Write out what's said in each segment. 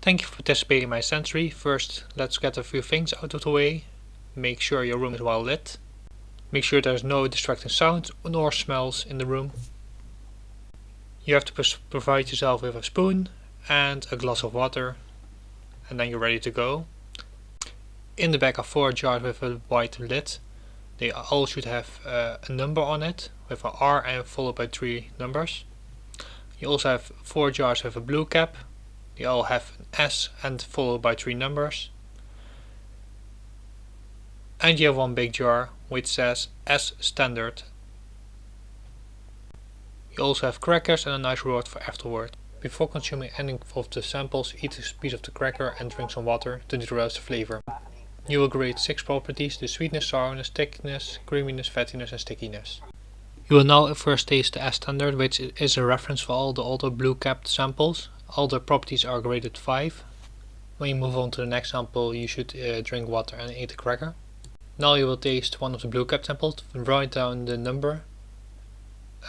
Thank you for participating in my sensory. First, let's get a few things out of the way. Make sure your room is well lit. Make sure there's no distracting sounds nor smells in the room. You have to provide yourself with a spoon and a glass of water, and then you're ready to go. In the back are 4 jars with a white lid. They all should have a number on it with a R and followed by 3 numbers. You also have 4 jars with a blue cap. They all have an S and followed by 3 numbers. And you have one big jar which says S standard. You also have crackers and a nice reward for afterward. Before consuming any of the samples, eat a piece of the cracker and drink some water to neutralize the flavor. You will grade 6 properties: the sweetness, sourness, thickness, creaminess, fattiness and stickiness. You will now first taste the S standard, which is a reference for all the other blue capped samples. All the properties are graded 5. When you move on to the next sample, you should drink water and eat a cracker. Now you will taste one of the blue capped samples, write down the number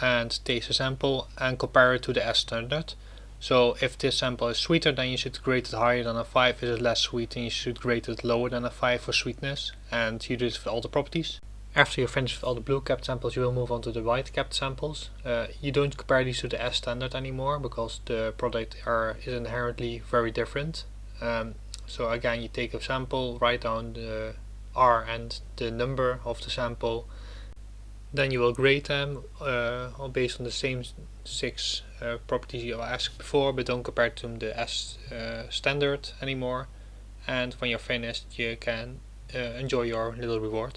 and taste the sample and compare it to the S standard. So if this sample is sweeter, then you should grade it higher than a 5. If it is less sweet, then you should grade it lower than a 5 for sweetness, and you do this for all the properties. After you're finished with all the blue capped samples, you will move on to the white capped samples. You don't compare these to the S standard anymore because the product is inherently very different. So again, you take a sample, write down the R and the number of the sample. Then you will grade them based on the same 6 properties you asked before, but don't compare to the S standard anymore. And when you're finished, you can enjoy your little reward.